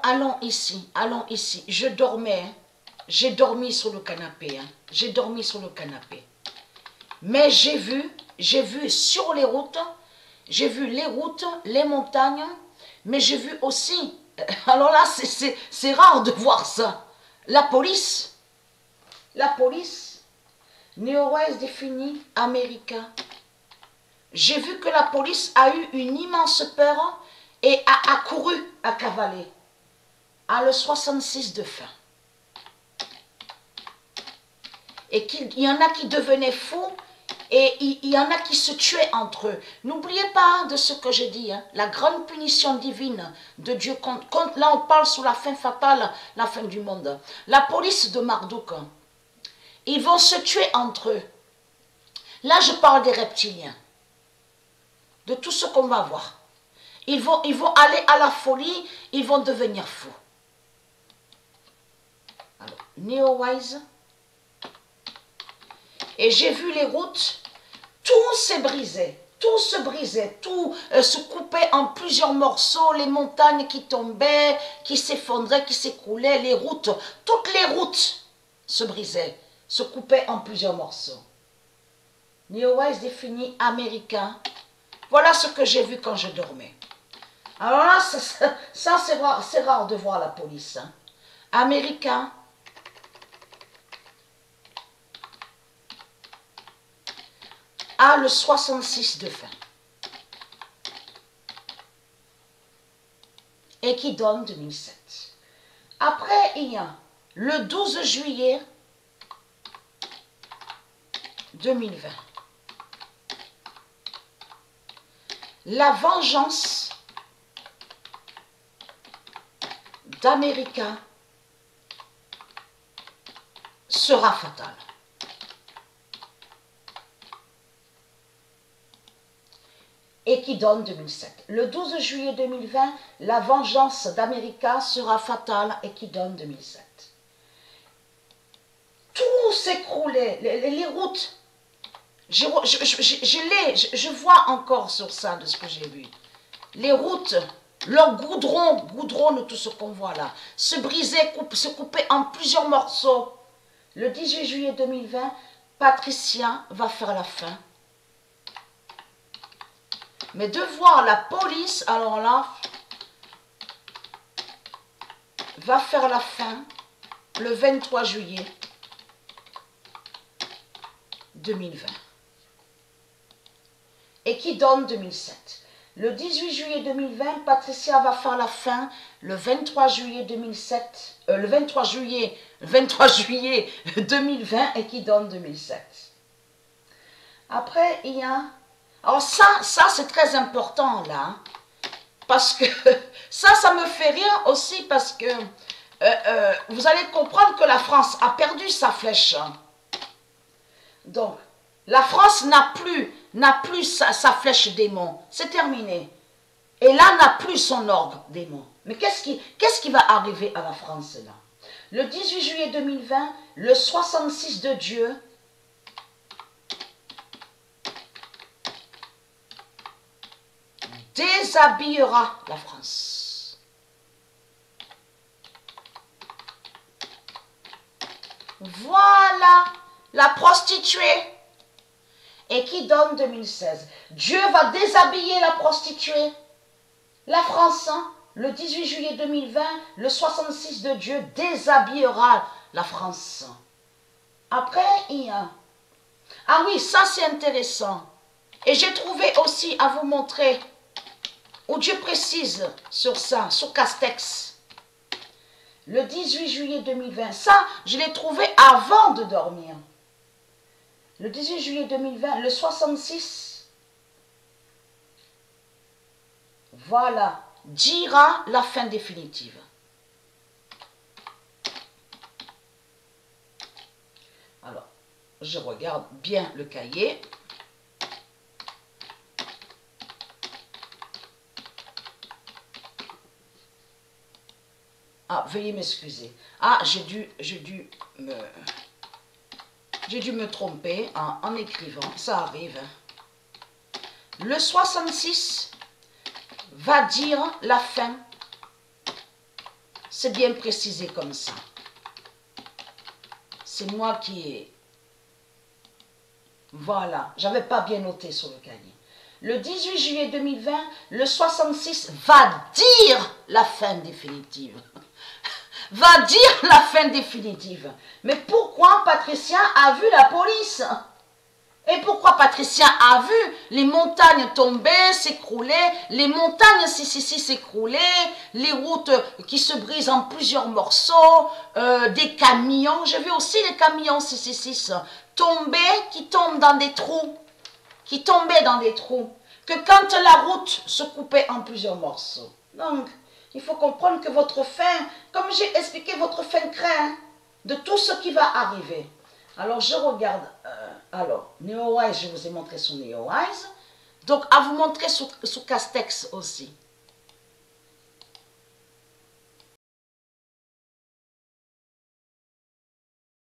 allons ici, allons ici. Je dormais, hein. J'ai dormi sur le canapé, hein. J'ai dormi sur le canapé. Mais j'ai vu sur les routes, j'ai vu les routes, les montagnes, mais j'ai vu aussi, alors là, c'est rare de voir ça, la police, Neo-Wise défini, America. J'ai vu que la police a eu une immense peur et a couru à cavaler à le 66 de fin. Et qu'il y en a qui devenaient fous et il y en a qui se tuaient entre eux. N'oubliez pas de ce que j'ai dit, hein, la grande punition divine de Dieu. Là, on parle sur la fin fatale, la fin du monde. La police de Marduk, ils vont se tuer entre eux. Là, je parle des reptiliens, de tout ce qu'on va voir. Ils vont aller à la folie, ils vont devenir fous. Alors, Neo-Wise. Et j'ai vu les routes, tout s'est brisé, tout se brisait, tout se coupait en plusieurs morceaux, les montagnes qui tombaient, qui s'effondraient, qui s'écroulaient, les routes, toutes les routes se brisaient, se coupaient en plusieurs morceaux. Neo-Wise défini américain. Voilà ce que j'ai vu quand je dormais. Alors là, ça c'est rare de voir la police. Hein. Américain. À le 66 de fin. Et qui donne 2007. Après, il y a le 12 juillet 2020. La vengeance d'América sera fatale. Et qui donne 2007. Le 12 juillet 2020, la vengeance d'América sera fatale et qui donne 2007. Tout s'écroulait, les routes. Je vois encore sur ça de ce que j'ai vu. Les routes, leur goudron de tout ce qu'on voit là, se brisait, se coupait en plusieurs morceaux. Le 18 juillet 2020, Patricia va faire la fin. Mais de voir la police, alors là, va faire la fin le 23 juillet 2020. Et qui donne 2007. Le 18 juillet 2020, Patricia va faire la fin le 23 juillet 2007, le 23 juillet 2020 et qui donne 2007. Après, il y a... Alors ça c'est très important là, parce que ça me fait rire aussi parce que vous allez comprendre que la France a perdu sa flèche. Donc, la France n'a plus sa flèche démon, c'est terminé. Et là n'a plus son orgue démon. Mais qu'est-ce qui va arriver à la France là? Le 18 juillet 2020, le 66 de Dieu, déshabillera la France. Voilà la prostituée. Et qui donne 2016. Dieu va déshabiller la prostituée. La France, hein, le 18 juillet 2020, le 66 de Dieu déshabillera la France. Après, il y a... Ah oui, ça c'est intéressant. Et j'ai trouvé aussi à vous montrer... où Dieu précise sur ça, sur Castex. Le 18 juillet 2020, ça, je l'ai trouvé avant de dormir. Le 18 juillet 2020, le 66, voilà, dira la fin définitive. Alors, je regarde bien le cahier. Ah, veuillez m'excuser. Ah, j'ai dû me tromper en écrivant. Ça arrive. Le 66 va dire la fin c'est bien précisé comme ça. C'est moi qui ai... Voilà, j'avais pas bien noté sur le cahier. Le 18 juillet 2020, le 66 va dire la fin définitive. Va dire la fin définitive. Mais pourquoi Patricia a vu la police? Et pourquoi Patricia a vu les montagnes tomber, s'écrouler, les montagnes s'écrouler, les routes qui se brisent en plusieurs morceaux, des camions, j'ai vu aussi les camions 666 tomber, qui tombent dans des trous, qui tombaient dans des trous, que quand la route se coupait en plusieurs morceaux. Donc, il faut comprendre que votre fin, comme j'ai expliqué, votre fin craint de tout ce qui va arriver. Alors, je regarde, NeoWise, je vous ai montré sur NeoWise. Donc, à vous montrer sous Castex aussi.